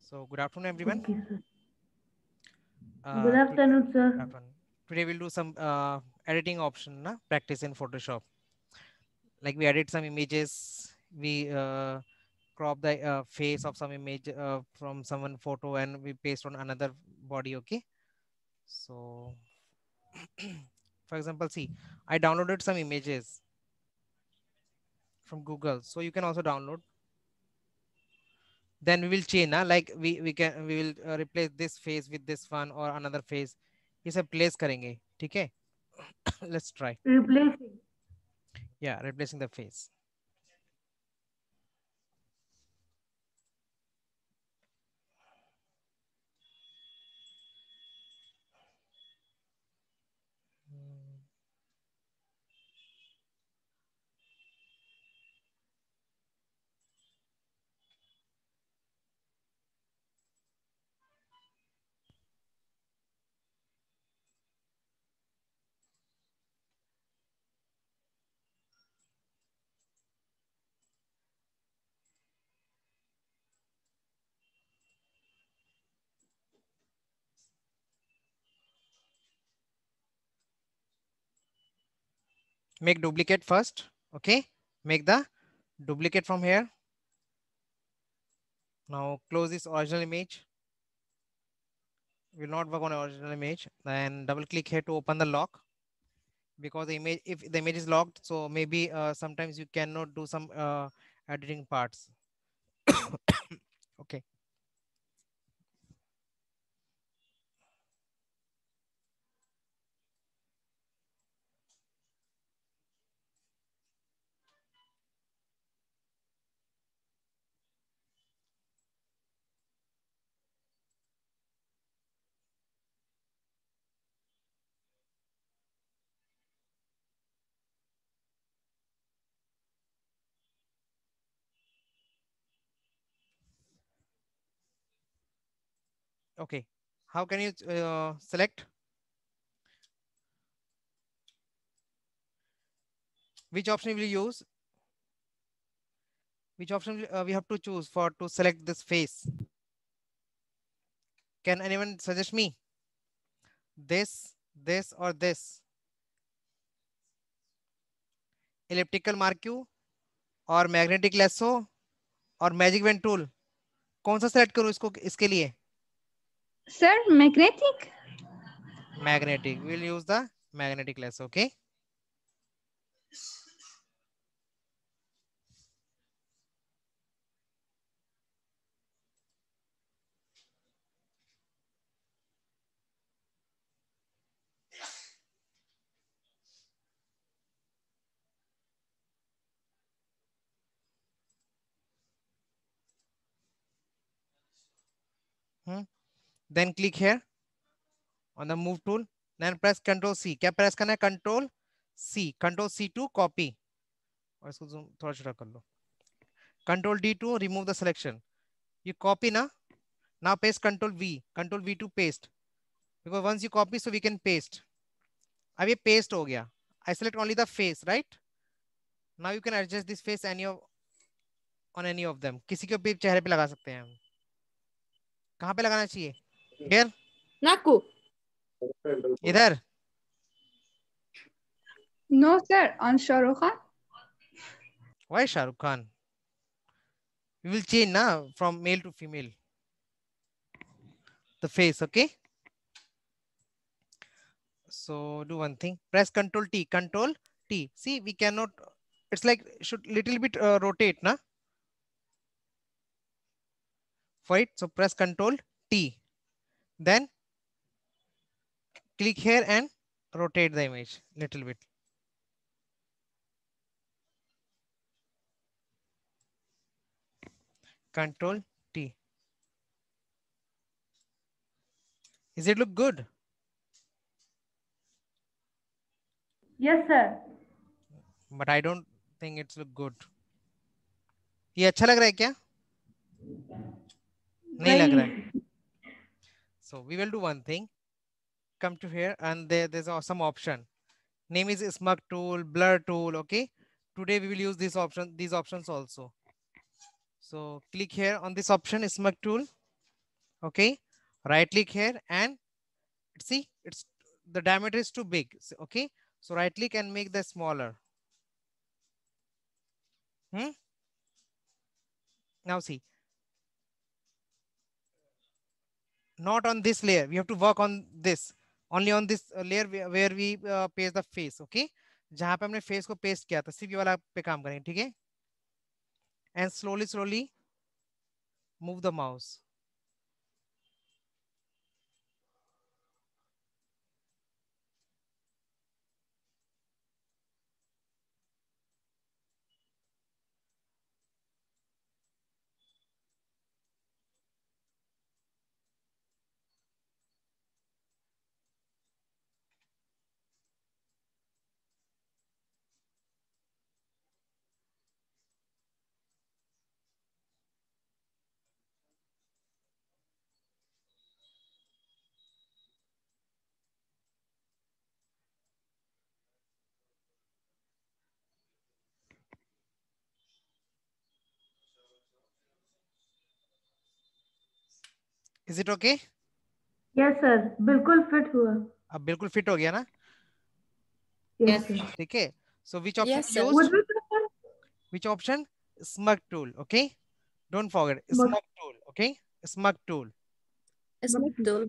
So good afternoon, everyone. Okay, sir. Good Uh, to- afternoon, Good sir. afternoon. Today we'll do some editing option, na? Practice in Photoshop. Like we edit some images, we crop the face of some image from someone photo, and we paste on another body. Okay. So, for example, see, I downloaded some images from Google, so you can also download. Then we will change, na? Like we will replace this face with this one or another face. ये सब place करेंगे, ठीक है? Let's try. Replacing. Yeah, replacing the face. Mm, Make duplicate first. Okay. Make the duplicate from here. Now close this original image. Will not work on original image. Then double click here to open the lock. Because the image, if the image is locked, so maybe sometimes you cannot do some editing parts. Okay. Okay. How can you select which option will you use? Which option we have to choose for to select this face? Can anyone suggest me? This, or this? Elliptical marquee और magnetic lasso और magic wand tool, कौन सा select करूं इसको इसके लिए? Sir, magnetic? Magnetic, will use the magnetic lasso. Okay. Then click here on the move tool, then press Ctrl C. क्या press करना है? Ctrl C to copy. और इसको zoom थोड़ा छोटा कर लो. Ctrl D to remove the selection. You copy ना. Now paste Ctrl V to paste. Because once you copy, so we can paste. अब ये paste हो गया. I select only the face, right? Now you can adjust this face on any of them. किसी के भी चेहरे पे लगा सकते हैं हम. कहाँ पे लगाना चाहिए? Here? Naku. इधर? No, sir. On Shahrukh Khan. Why Shah Rukh Khan? We will change now from male to female. The face, okay? So do one thing. Press Control T. Control T. See, we cannot. It's like should little bit rotate, na? For it, so press Control T. Then click here and rotate the image little bit. Control T. Is it look good? Yes, sir. But I don't think it's look good. ये अच्छा लग रहा है क्या? नहीं लग रहा है. So we will do one thing. Come to here and there's some option. Name is smug tool, blur tool. Okay. Today we will use this option, these options also. So click here on this option, smug tool. Okay, right click here and see it's the diameter is too big. Okay, so right click and make that smaller. Now see, not on this layer, we have to work on this, only on this layer where we paste the face. Okay, जहां पे हमने face को paste किया था सिर्फ ये वाला पे काम करेंगे. ठीक है, and slowly move the mouse. Is it okay? Yes, sir. बिल्कुल fit हुआ. अब बिल्कुल फिट हो गया ना? Yes, sir. ठीक है, so which option Yes, we sir. used? Would we prefer Which option? Smug tool. Okay, don't forget smart smug tool. Okay, smug tool. Smooth tool.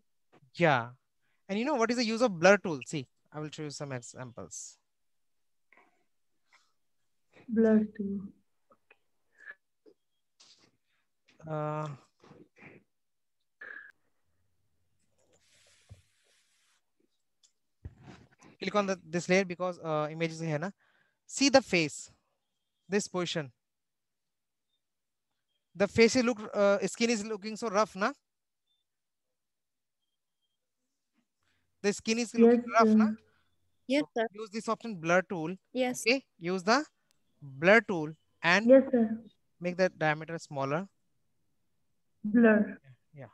Yeah, and you know what is the use of blur tool? See, I will show you some examples. blur tool? uh, Click on this layer because images here na. See the face, this position, the face is skin is looking so rough na, the skin is Yes, looking rough na. sir. Yes, So sir. use this option blur tool. Yes. Okay, use the blur tool and Yes, sir. make the diameter smaller. Blur. Yeah,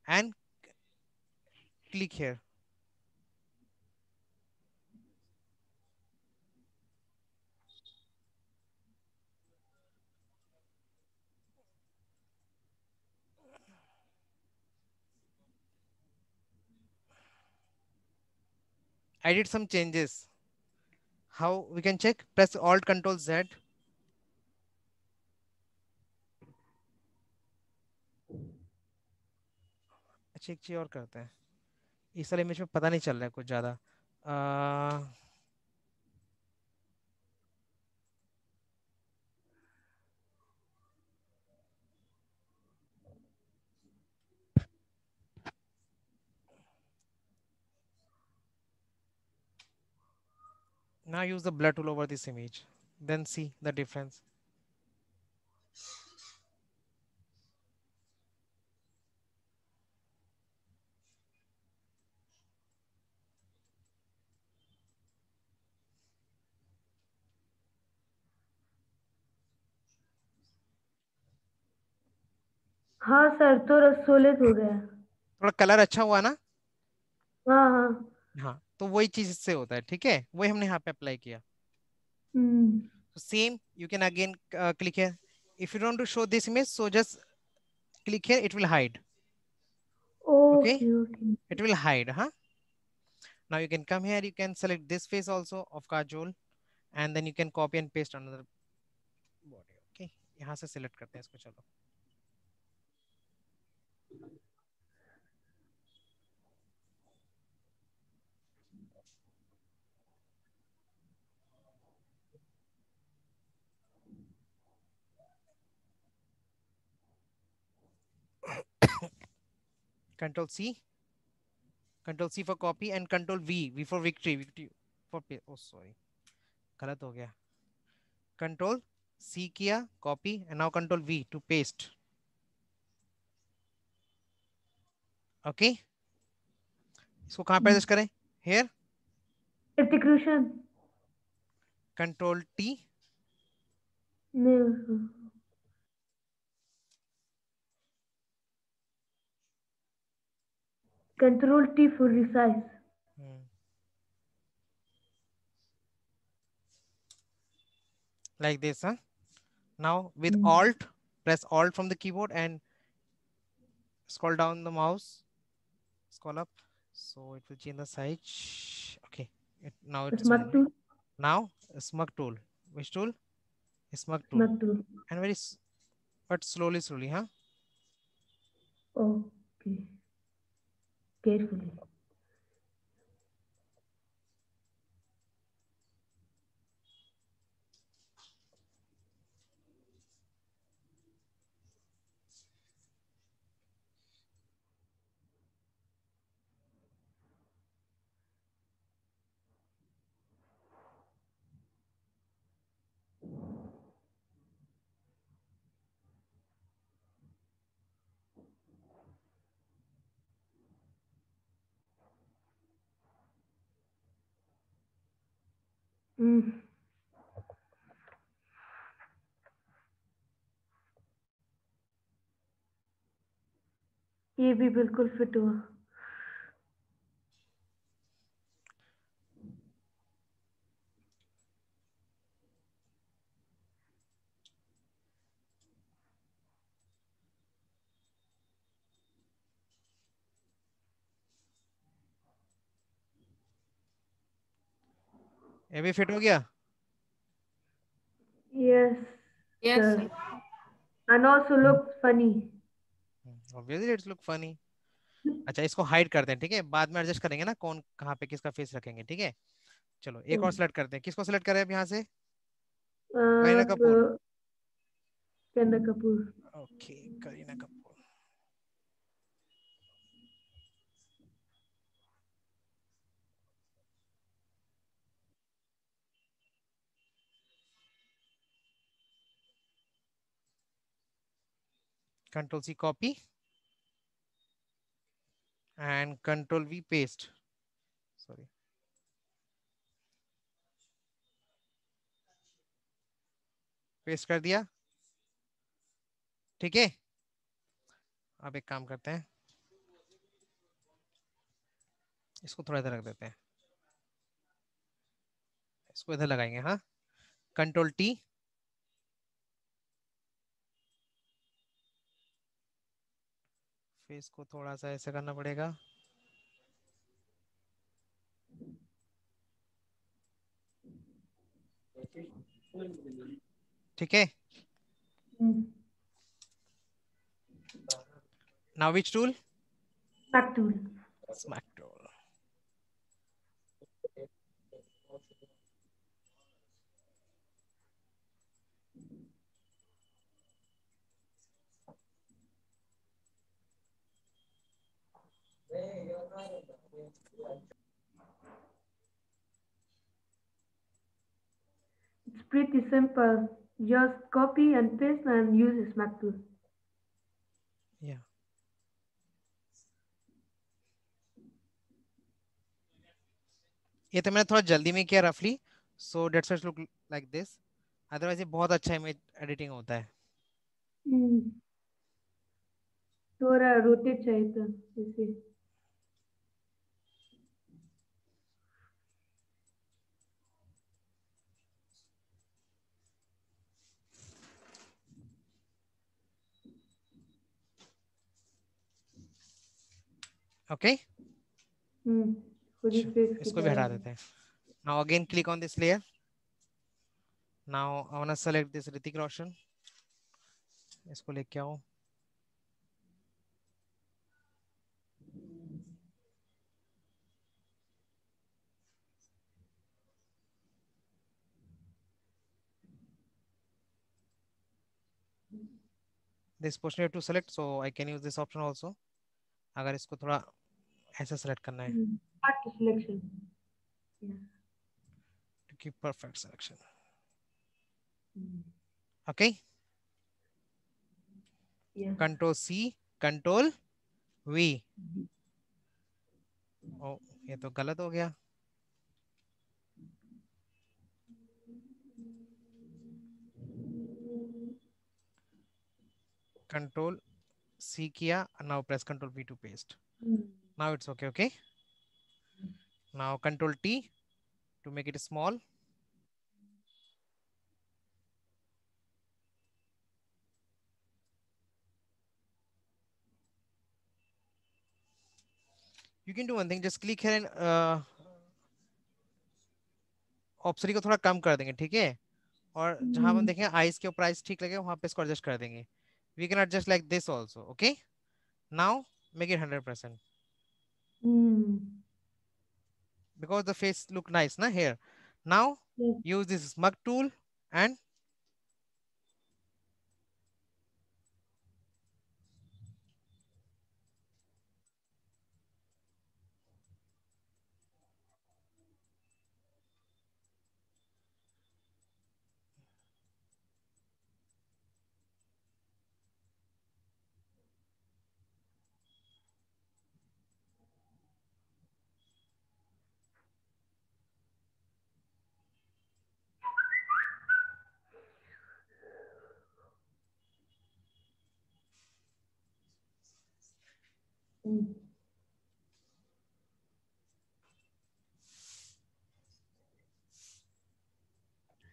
and click here. I did some changes. How we can check? Press Alt Control Z. अच्छा, एक चीज और करते हैं, इस वाले image में पता नहीं चल रहा है कुछ ज्यादा. Now use the blur tool over this image, then see the difference. हाँ सर, थोड़ा सोलिड हो गया. थोड़ा कलर अच्छा हुआ ना? हाँ हाँ. हाँ, तो वही चीज इससे होता है. ठीक है, वही हमने यहाँ पे अप्लाई किया. Hmm. So same, you can again click here. If you don't want to show this image, so just click here, it will hide. Okay, Okay, okay. it will hide. Now you can come here, you can select this face also of Kajol, and then you can copy and paste another body. Okay, यहाँ से select करते हैं इसको. चलो, Control C. Control C for copy and Control V. V for victory. Victory for paste. Oh sorry, गलत हो गया. Control C किया, copy, and now Control V to paste. Okay. इसको कहाँ पे एडजस्ट करें? Here. Execution. Control T. नहीं. Control T for resize. Like this, Now with Alt, press Alt from the keyboard and scroll down the mouse, scroll up, so it will change the size. Okay, now it's Smart moved. tool. Now smug tool. Which tool? Smug tool. Smart tool. And very but slowly, huh? Okay. Carefully. हम्म, ये भी बिल्कुल fit हुआ. ये भी fit हो गया. Yes, Yes, sir. sir. And also looks funny. Obviously it's look funny. अच्छा, इसको हाइड करते हैं, ठीक है, बाद में एडजस्ट करेंगे ना कौन कहाँ पे किसका फेस रखेंगे, ठीक है. चलो एक और सिलेक्ट करते हैं. किसको सिलेक्ट करें अब यहाँ से? Kareena Kapoor. Kareena Kapoor. Okay, Kareena Kapoor. Control C copy and Control V paste. Sorry. Paste कर दिया, ठीक है. अब एक काम करते हैं, इसको थोड़ा इधर रख देते हैं, इसको इधर लगाएंगे. हाँ, कंट्रोल टी, फेस को थोड़ा सा ऐसे करना पड़ेगा. ठीक है. Now which tool? Back tool. Smack tool. It's pretty simple. Just copy and paste and use a Smack tool. Yeah. ये तो मैंने थोड़ा जल्दी में किया रफली, so that's why look like this. Otherwise ये बहुत अच्छा इमेज एडिटिंग होता है. थोड़ा रोटेट चाहिए था जैसे. ओके, पूरी फेस की इसको भी हटा तरह. देते हैं. Now again click on this layer. Now I want to select this Hrithik Roshan. इसको लेके आओ. This portion you have to select, so I can use this option also. अगर इसको थोड़ा ऐसे सेलेक्ट करना है Art selection. Yeah. to keep perfect selection. Okay, Yeah. Control C, Control V. ओ, ये तो गलत हो गया. Control C किया, now press Control V to paste. Now it's okay. Okay, now Control T to make it small. You can do one thing, just click here and ऑप्शरी को थोड़ा कम कर देंगे, ठीक है, और जहां हम देखेंगे आइस के ऊपर आइस ठीक लगे वहां पे इसको एडजस्ट कर देंगे. We can adjust like this also. Okay, now make it 100% because the face look nice na here. Now Yes. use this smug tool and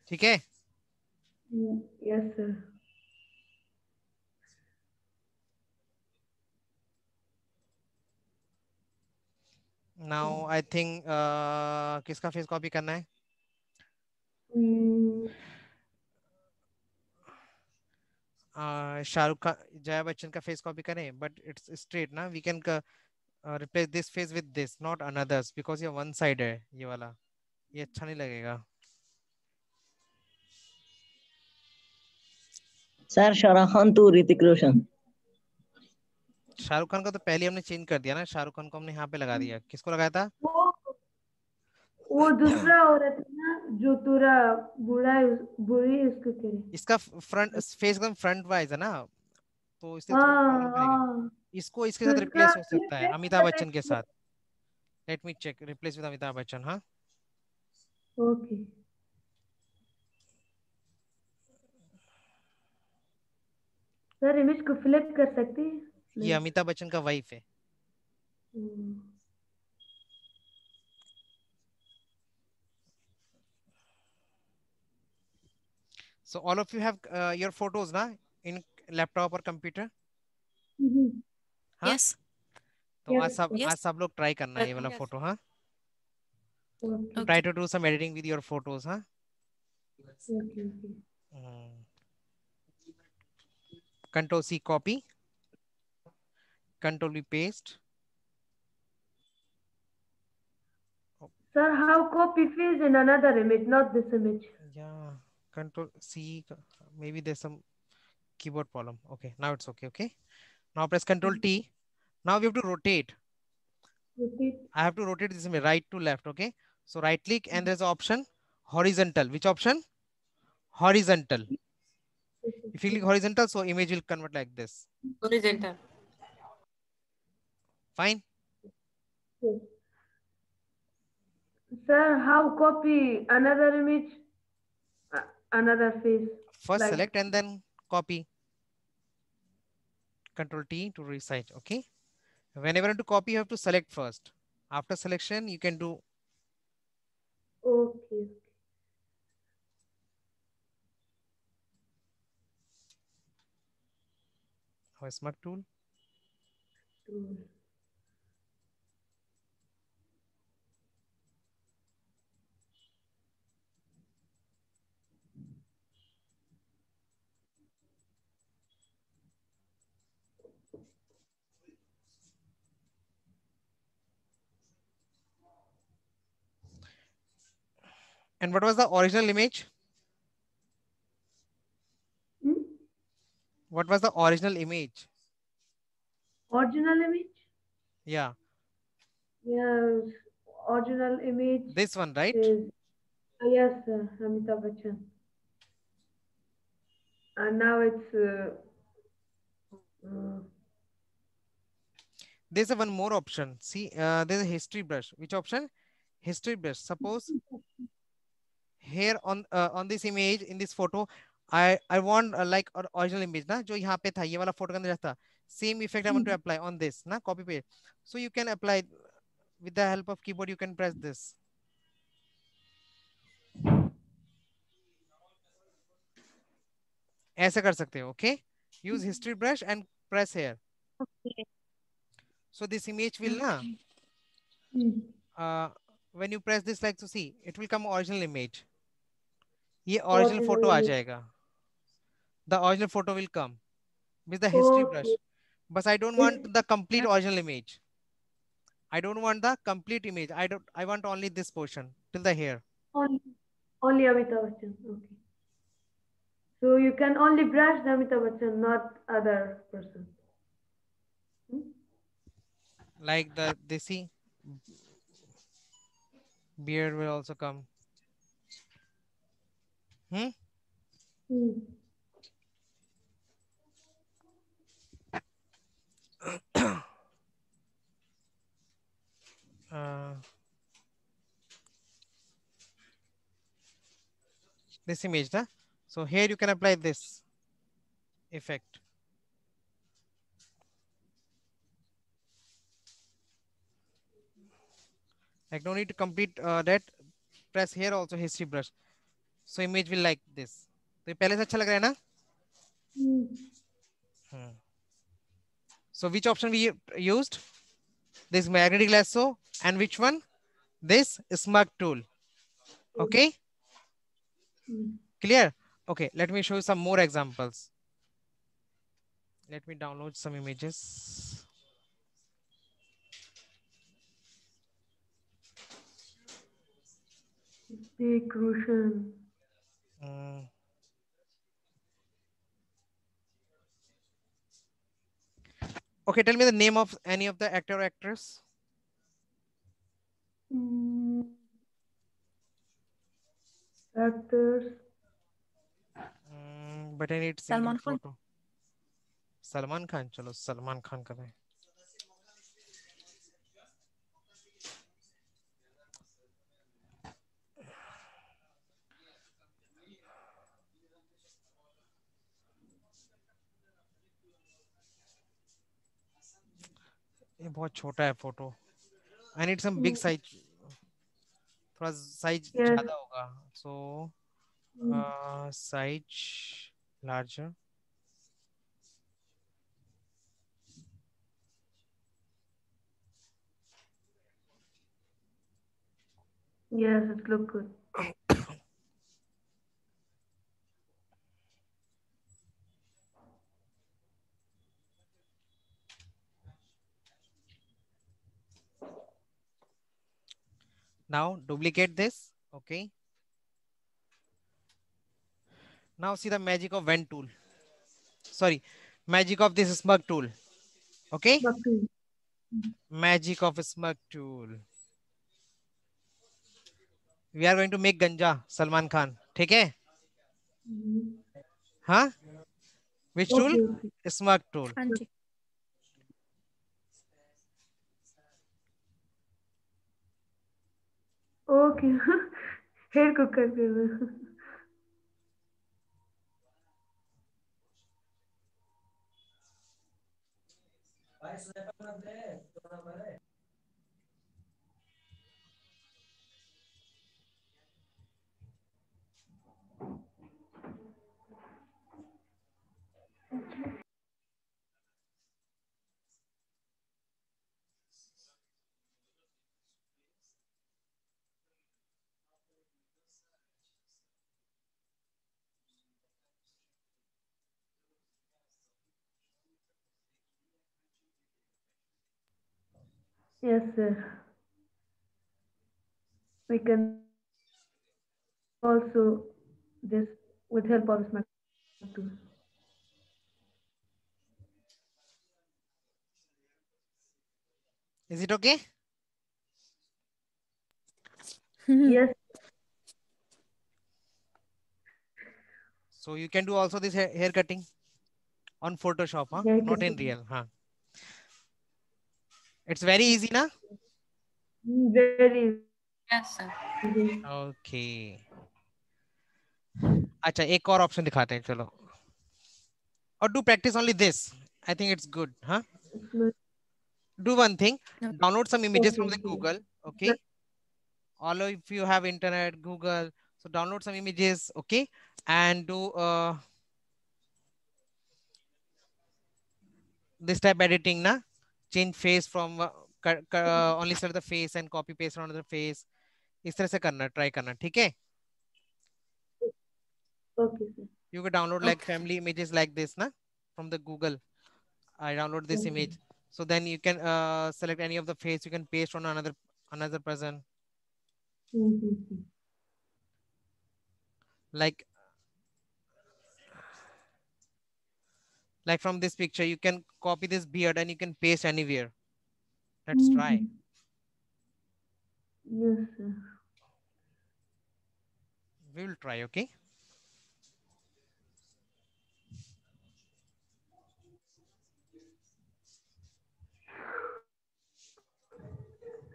ठीक है. Yes, sir. Now I think किसका फेस कॉपी करना है? शाहरुख खान, जया बच्चन का face copy करें, but it's straight ना. We can replace this face with this, not another's, because ये one side है ये वाला, ये अच्छा नहीं लगेगा. सर शाहरुख खान तो ऋतिक रोशन. शाहरुख खान का तो पहले हमने चेंज कर दिया ना, शाहरुख खान को हमने यहाँ पे लगा दिया. किसको लगाया था? वो दूसरा औरत है ना जो पूरा बुरा है, बुरी है, उसको कह रहे. इसका फ्रंट फेस एकदम फ्रंट वाइज है ना, तो इससे थोड़ा हाँ प्रॉब्लम करेगा. हाँ. इसको इसके तो साथ इसका रिप्लेस हो सकता है, replace अमिताभ करना बच्चन के है. साथ. Let me check, replace with Amitabh Bachchan. हाँ, ओके सर, इमेज को फ्लिप कर सकते हैं. ये अमिताभ बच्चन का वाइफ है. So all of you have your photos ना in laptop or computer? हाँ? Yes. तो Yes, आज yes. सब लोग ट्राई करना है ये वाला Yes. फोटो. हाँ, okay try to do some editing with your photos. हाँ, okay. Control C copy, Control V paste. Sir, how copy face in another image, not this image? Yeah, Control C. Maybe there's some keyboard problem. Okay, now it's okay. Okay, now press Control T. Now we have to rotate. Repeat. I have to rotate this image right to left. Okay, so right click and there's an option horizontal. Which option? Horizontal. If you click horizontal, so image will convert like this. Horizontal. Fine. Yes. Sir, how copy another image, another face? First Like- select and then copy. Control T to resize. Okay. Whenever you want to copy, you have to select first. After selection, you can do. Okay. Smart tool. And what was the original image? What was the original image? Original image? Yeah. Yes. Original image This one, right? is yes, Amitabh Bachchan. And now it's There's a one more option. See, there's a history brush. Which option? History brush. Suppose here on this image in this photo, I want like original image ना जो यहाँ पे था ये वाला photo के अंदर था. Same effect I want to apply on this ना copy paste. So you can apply with the help of keyboard. You can press this. ऐसे कर सकते हो. Okay. Use history brush and press here. Okay. So this image will ना when you press this, like to see, it will come original image. ये original photo आ जाएगा. The original photo will come with the history brush. But I don't want the complete original image. I don't want the complete image. I want only this portion till the hair. Only Amitabh Bachchan. Okay. So you can only brush the Amitabh Bachchan, not other person. Like they see, beard will also come. Hmm? This image, na? So here you can apply this effect. Like no need to complete that. Press here also history brush. So image will like this. तो ये पहले से अच्छा लग रहा है ना? So which option we used? This magnetic lasso, and which one? This smug tool. Okay? Clear? Okay, let me show you some more examples. Let me download some images. Big crucial. Okay, tell me the name of any of the actor or actress. Actors. But I need Salman Khan. photo. Salman Khan, chalo Salman Khan kare. ये बहुत छोटा है photo. I need some big size. थोड़ा size ज़्यादा होगा. So size larger. Yes, it looks good. Now duplicate this. Okay. Now see the magic of ven tool. Sorry, magic of this smug tool. Okay. Magic of a smug tool. We are going to make ganja Salman Khan. ठीक है? हाँ? Which tool? Smug tool. हाँ जी. Okay. Hair को कर देना. Yes, sir. We can also this with help of smart tool. Is it okay? Yes. So you can do also this hair cutting on Photoshop, huh? Not in real, huh? It's very easy, na? Very. Yes, sir. Okay. अच्छा एक और option दिखाते हैं चलो. Or do practice only this. I think it's good, huh? Do one thing. Download some images from the Google. Okay. All of you have internet, Google. So download some images. Okay. And do this type editing, na? Change face from only select the face and copy paste on another face. इस तरह से करना, try करना, ठीक है? Okay, sir. You can download like family images like this, na, from the Google. I download this Okay. image, so then you can select any of the face. You can paste on another person. Mm-hmm. Like from this picture, you can copy this beard and you can paste anywhere. Let's try. Yes, sir. We will try, okay?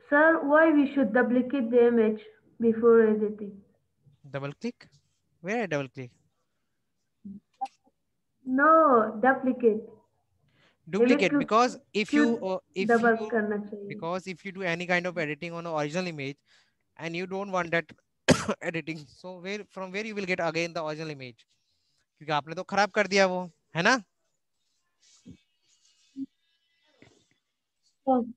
Sir, why we should duplicate the image before editing? Double click. Where I double click? No, duplicate. Duplicate, Image because if you double करना चाहिए. because if you do any kind of editing on the original image and you don't want that editing, so from where you will get again the original image? क्योंकि आपने तो खराब कर दिया वो, है ना? Okay.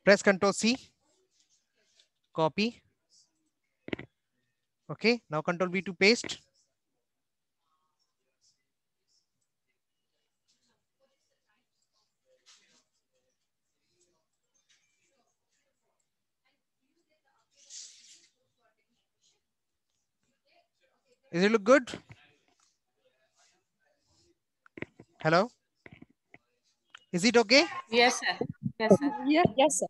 Press Ctrl C, copy. Okay, now Ctrl V to paste. Does it look good? Hello? Is it okay? Yes, sir. Yes, sir. Yes, sir.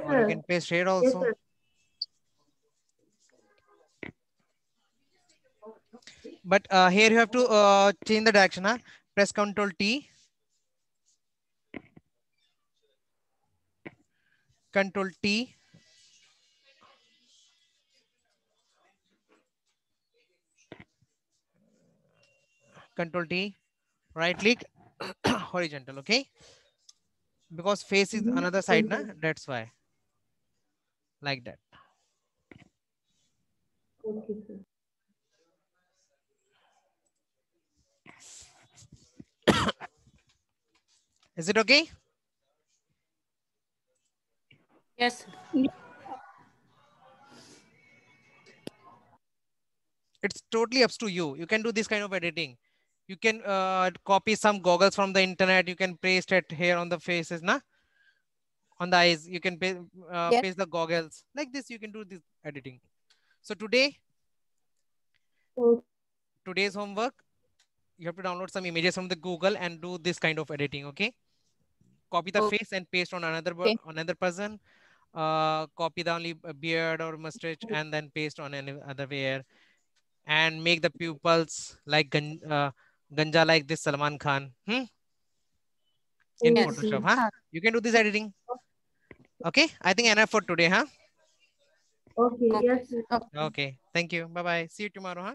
Or you can paste here also. Yes, sir. But here you have to change the direction. Huh? Press Ctrl T. Ctrl T. Ctrl T. Right click. Horizontal. Okay. Because face is another side, na? That's why. Like that. Okay, sir. Is it okay? Yes, sir. It's totally up to you. You can do this kind of editing. You can copy some goggles from the internet. You can paste it here on the faces, na? On the eyes. You can paste the goggles. Like this, you can do this editing. So today's homework, you have to download some images from the Google and do this kind of editing, okay? Copy the face and paste on another person. Copy the only beard or mustache and then paste on any other hair. And make the pupils like Ganja like this Salman Khan. In Photoshop, huh? You can do this editing. Okay, I think enough for today, huh? Okay, yes, sir. Okay, thank you. Bye-bye. See you tomorrow, huh?